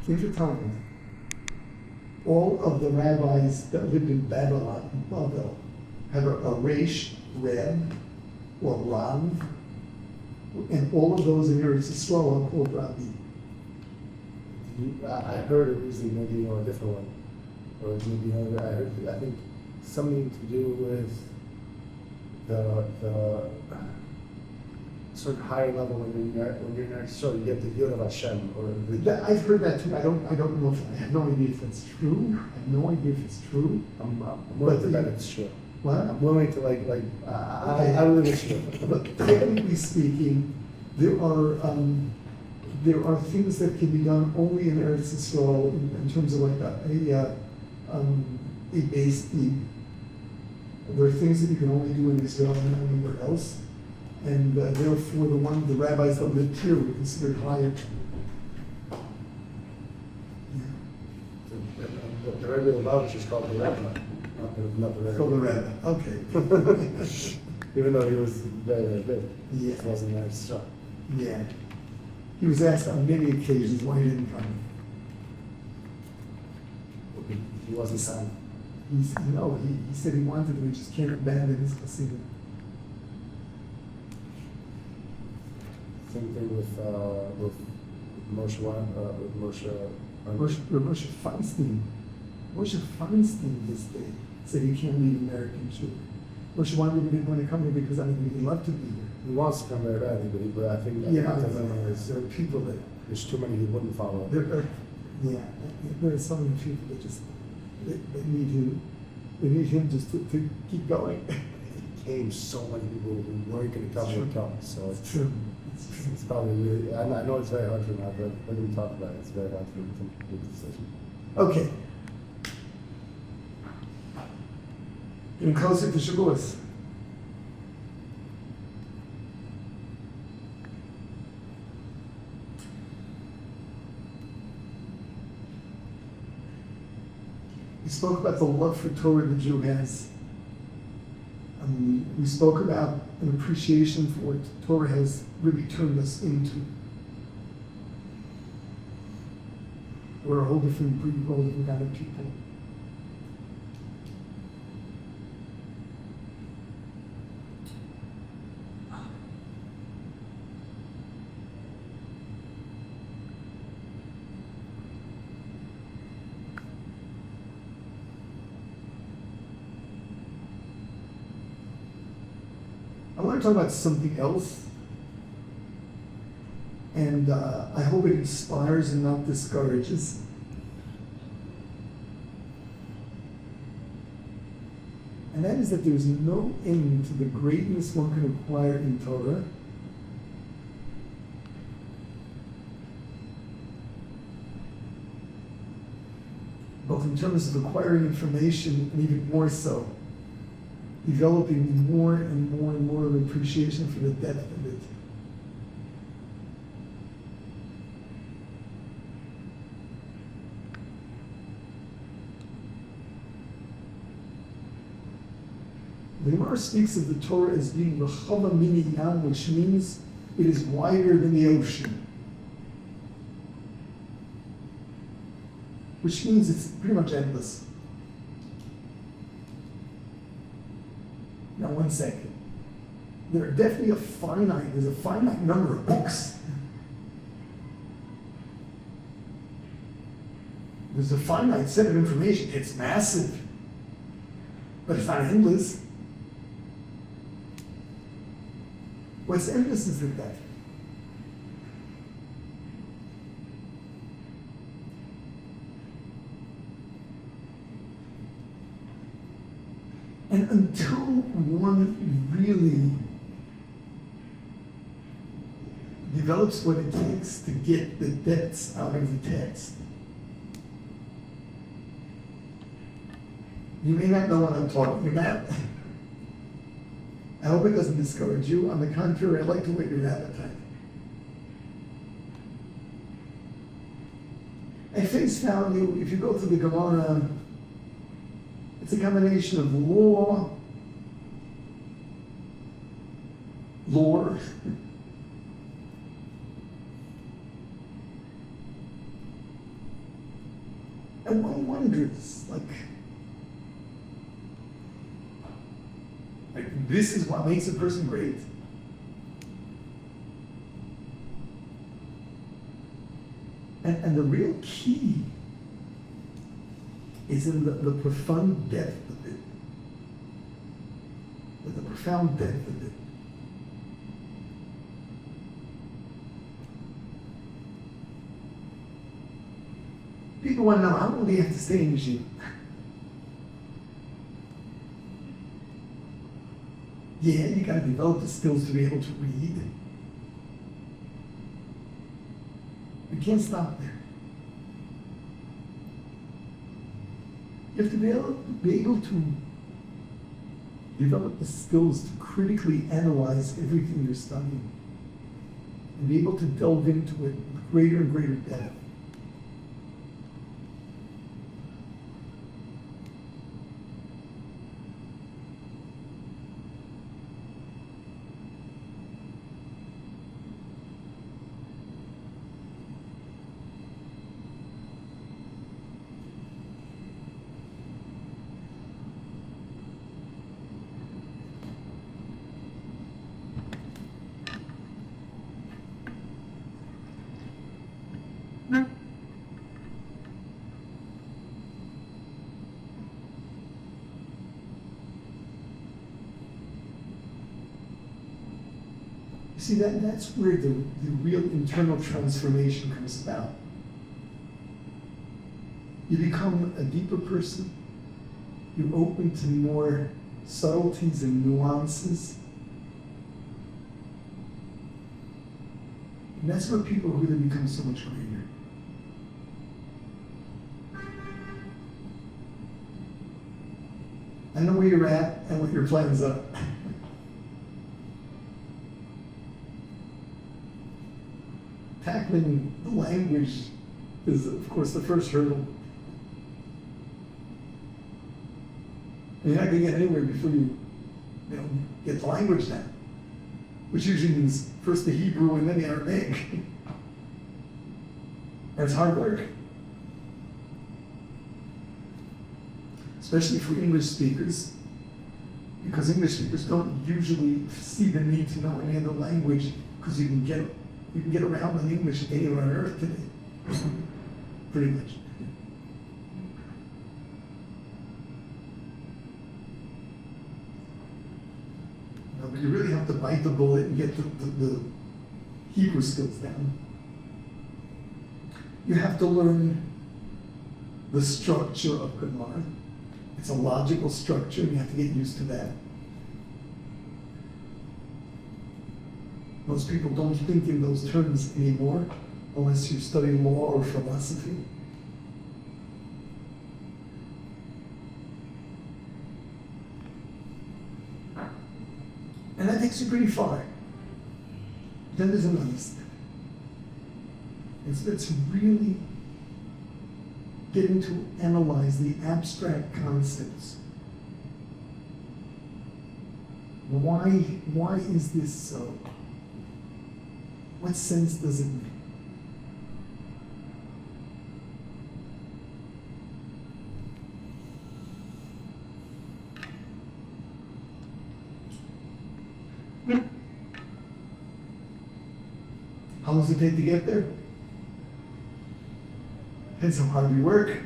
in the Talmud, all of the rabbis that lived in Babel have a Reish, Reb, or Rav, and all of those in Eretz Yisrael are called Rabbi. I heard it was maybe a different one, or maybe I think something to do with the sort of higher level when you're in Eretz Yisrael, you get the Yod of Hashem, or I've heard that too. I don't know. I have no idea if that's true. I have no idea if it's true. I'm willing to bet it's true. What? I'm willing to I believe it's true. But technically speaking, there are things that can be done only in Eretz Yisrael in terms of like a base deed. There are things that you can only do in Israel and anywhere else, and therefore the rabbis that lived here were considered higher. The Rebbe Lubavitch is called the Rebbe, not the Rebbe. Called the Rebbe. Okay. Even though he was very, very big. Yeah. He wasn't there strong. Yeah. He was asked on many occasions why he didn't come. He wasn't signed. He said he wanted to, he just can't abandon his Hasidim. Same thing with Moshe Moshe Feinstein. Moshe Feinstein this day said he can't leave American children. Moshe Weinberg didn't want to come here because I mean he'd love to be here. He wants to come very badly, but I think there are people that there's too many who wouldn't follow. There are so many people that just they need him just to keep going. He came so many people who weren't going to come would come. So it's true. It's probably really. I know it's very hard for him. I've heard him talk about it. It's very hard for him to make a decision. Okay. Getting closer to Shavuot. We spoke about the love for Torah the Jew has. We spoke about an appreciation for what Torah has really turned us into. We're a whole different breed, a whole different kind of people. I want to talk about something else, and I hope it inspires and not discourages. And that is that there's no end to the greatness one can acquire in Torah. Both in terms of acquiring information and even more so, developing more and more and more of appreciation for the depth of it. The Gemara speaks of the Torah as being Rechava Mini Yam, which means it is wider than the ocean. Which means it's pretty much endless. Now, one second. There's a finite number of books. There's a finite set of information. It's massive, but it's not endless. What's endless is the depth. And until one really develops what it takes to get the depths out of the text, you may not know what I'm talking about. I hope it doesn't discourage you. On the contrary, I'd like to whet your appetite. At face value, if you go to the Gemara, it's a combination of law, lore, And one wonders, like this is what makes a person great. And the real key is in the profound depth of it. The profound depth of it. People want to know, how long do you have to stay in Yeshiva? Yeah, you got to develop the skills to be able to read. You can't stop there. You have to be able to develop the skills to critically analyze everything you're studying and be able to delve into it with greater and greater depth. See, that's where the real internal transformation comes about. You become a deeper person. You're open to more subtleties and nuances. And that's where people really become so much greater. I know where you're at and what your plans are. Tackling the language is, of course, the first hurdle. And you're not going to get anywhere before you get the language down, which usually means first the Hebrew and then the Aramaic. And it's hard work, especially for English speakers, because English speakers don't usually see the need to know any other language, because you can get around in English anywhere on earth today, pretty much. But you really have to bite the bullet and get the Hebrew skills down. You have to learn the structure of Gemara. It's a logical structure, and you have to get used to that. Most people don't think in those terms anymore, unless you study law or philosophy. And that takes you pretty far. Then there's another step. It's really getting to analyze the abstract concepts. Why is this so? What sense does it make? How long does it take to get there? Depends on how hard you work,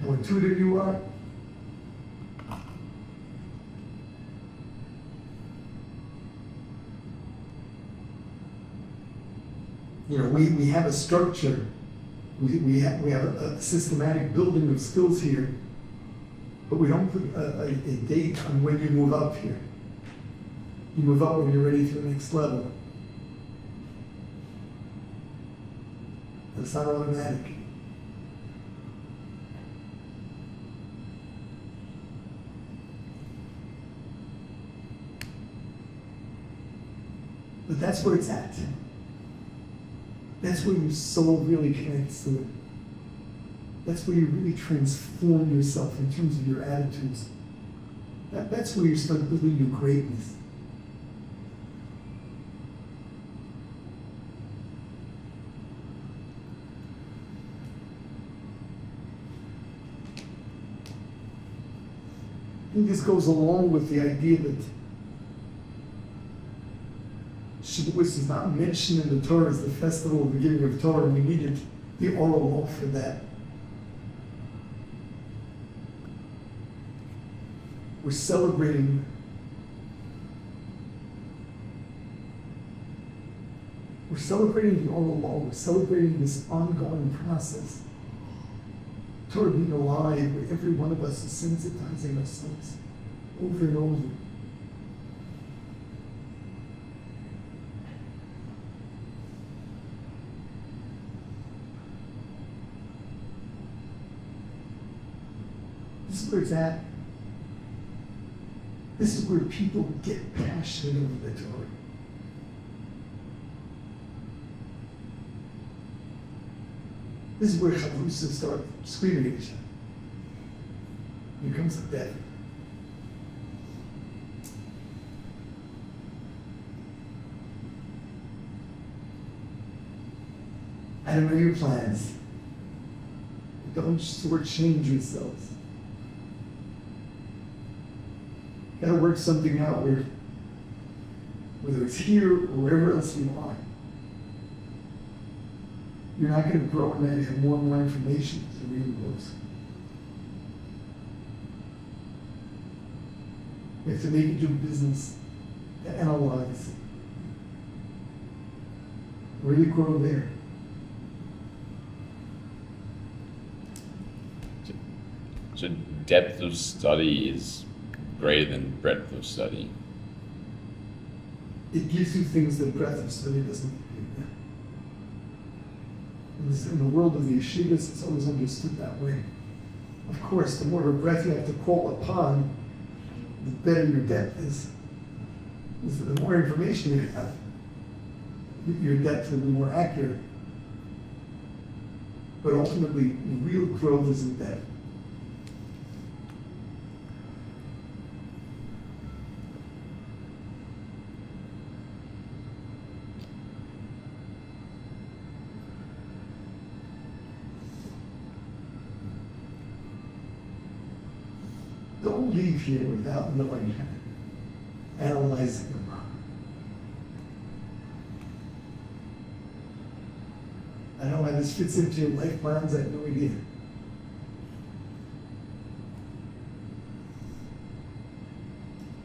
how intuitive you are. We have a structure. We have a systematic building of skills here, but we don't put a date on when you move up here. You move up when you're ready for the next level. It's not automatic. But that's where it's at. That's where your soul really connects to it. That's where you really transform yourself in terms of your attitudes. That's where you start building your greatness. think this goes along with the idea that Shavuot is not mentioned in the Torah as the festival of the giving of Torah, and we needed the oral law for that. We're celebrating the oral law, we're celebrating this ongoing process. Torah being alive, where every one of us is sensitizing ourselves over and over. This is where it's at. This is where people get passionate over the Torah. This is where Chavrusa start screaming at each other. Here comes the death. I don't know your plans. Don't shortchange yourselves. Gotta work something out whether it's here or wherever else you are. You're not going to grow in that and have more and more information as the reading goes. You have to make it your business to analyze. Really grow there. So depth of study is greater than breadth of study. It gives you things that breadth of study doesn't give you. In the world of the yeshivas, it's always understood that way. Of course, the more of a breath you have to call upon, the better your depth is. The more information you have, your depth will be more accurate. But ultimately, real growth is in depth. Don't leave here without knowing how, analyzing them. I don't know how this fits into your life plans, I have no idea.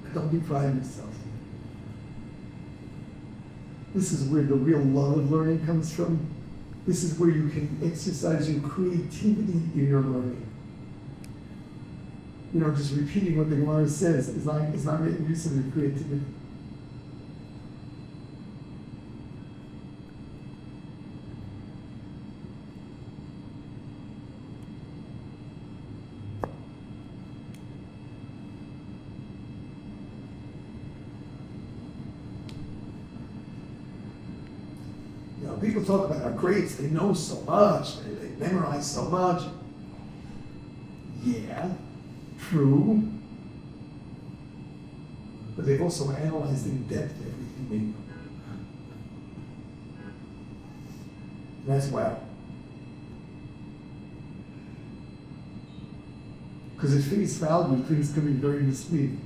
But don't deprive yourself. This is where the real love of learning comes from. This is where you can exercise your creativity in your learning. You know, just repeating what the Gemara says is not making use of your creativity. You know, people talk about how great they know so much, they memorize so much. Yeah. True, but they've also analyzed in depth everything they know. That's wow. Because at face value, things can be very misleading.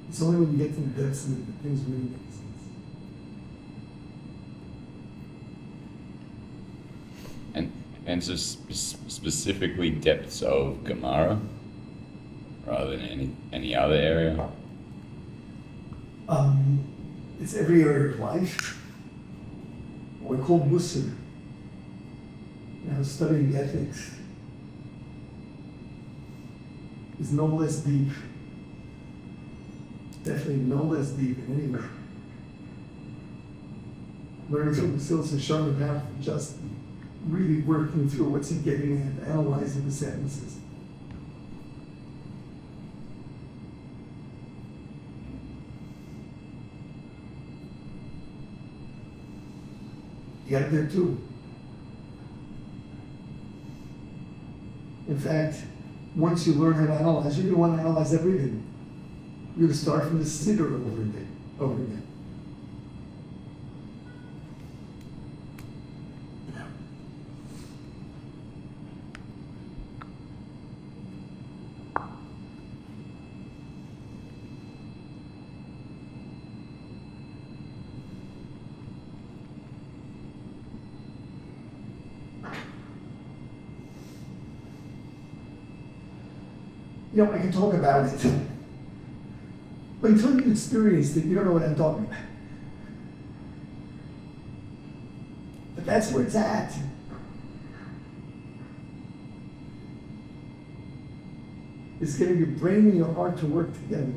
It's only when you get to the depths that things really make sense. And so specifically depths of Gemara, rather than any other area? It's every area of life. What we call Musar. Now, studying ethics is no less deep. Definitely no less deep in any way. Learning from Basilis and Sharma path, just really working through what's he getting at, analyzing the sentences. You got it there too. In fact, once you learn how to analyze, you're going to want to analyze everything. You're going to start from the siddur over again. You know, I can talk about it. But until you experience it, you don't know what I'm talking about. But that's where it's at. It's getting your brain and your heart to work together.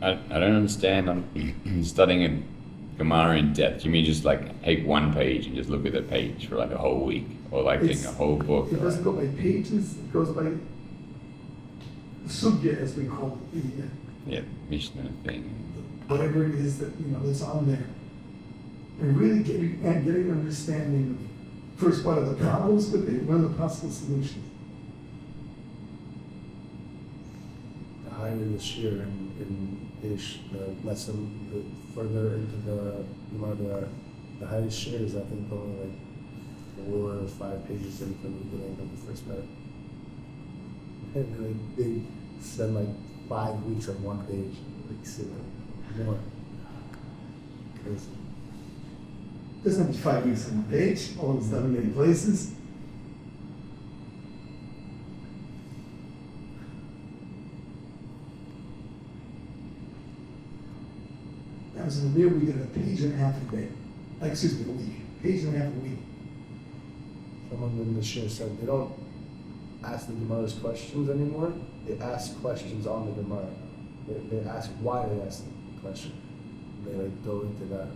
I don't understand. I'm studying a Gemara in depth. You mean just like take one page and just look at the page for like a whole week, or like taking a whole book? It doesn't go by pages. It goes by the sugya, as we call it, Yeah, Mishnah thing. whatever it is that that's on there, and really getting an understanding of first what are the problems with it, what are the possible solutions. The higher the shear in Aish, the lesson, the further into the highest shear is, I think, only like 4 or 5 pages in from the beginning of the first minute. And then they spend like 5 weeks on one page, like more. Crazy. Doesn't have to be 5 weeks on one page. All of it's done in many places. Now, as in the we get a page and a half a day. A week. Page and a half a week. Someone in the share said they don't ask the Gemara's questions anymore. They ask questions on the Gemara. They ask why they ask the question. They like go into that.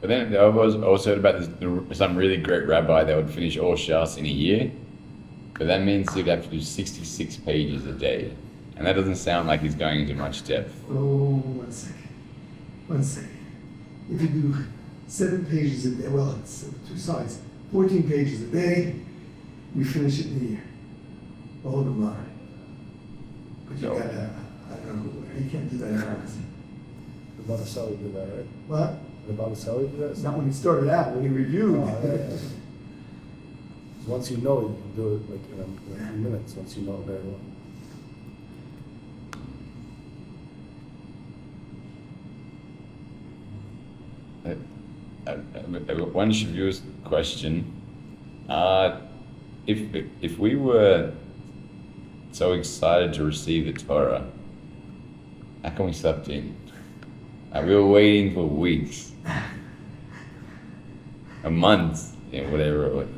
But then I was also heard about some really great rabbi that would finish all Shas in a year, but that means you'd have to do 66 pages a day, and that doesn't sound like he's going into much depth. Oh, 1 second. If you do 7 pages a day, well, it's 2 sides, 14 pages a day, we finish it in a year. The whole Gemara. But you gotta, I don't know, you can't do that in hours. The Botticelli did that, right? What? The Botticelli did that? It's not when he started out, when he reviewed. Oh, yeah. Once you know it, you can do it like in a few minutes, once you know it very well. One Shavuot question. If we were so excited to receive the Torah, how come we slept in? We were waiting for weeks, a month, whatever it was.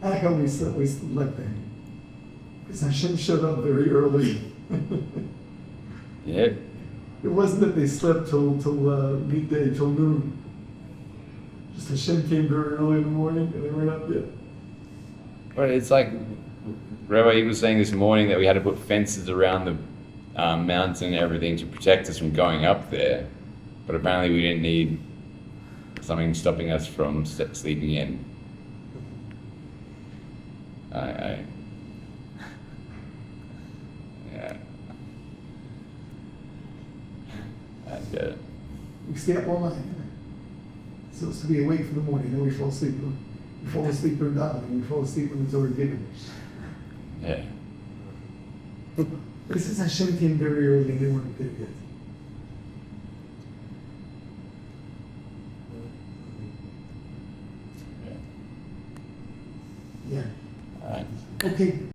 How come we slept there? Because Hashem showed up very early. Yeah. It wasn't that they slept till midday, till noon. Just Hashem came very early in the morning and they weren't up yet. But it's like Rabbi was saying this morning that we had to put fences around the mountain and everything to protect us from going up there. But apparently we didn't need something stopping us from sleeping in. Yeah. I get it. We stay up all night. So it's to be awake for the morning, then we fall asleep. We fall asleep during davening, we fall asleep when it's already given. Yeah. This is Hashem came very early and they weren't there yet. Yeah. All right. Okay.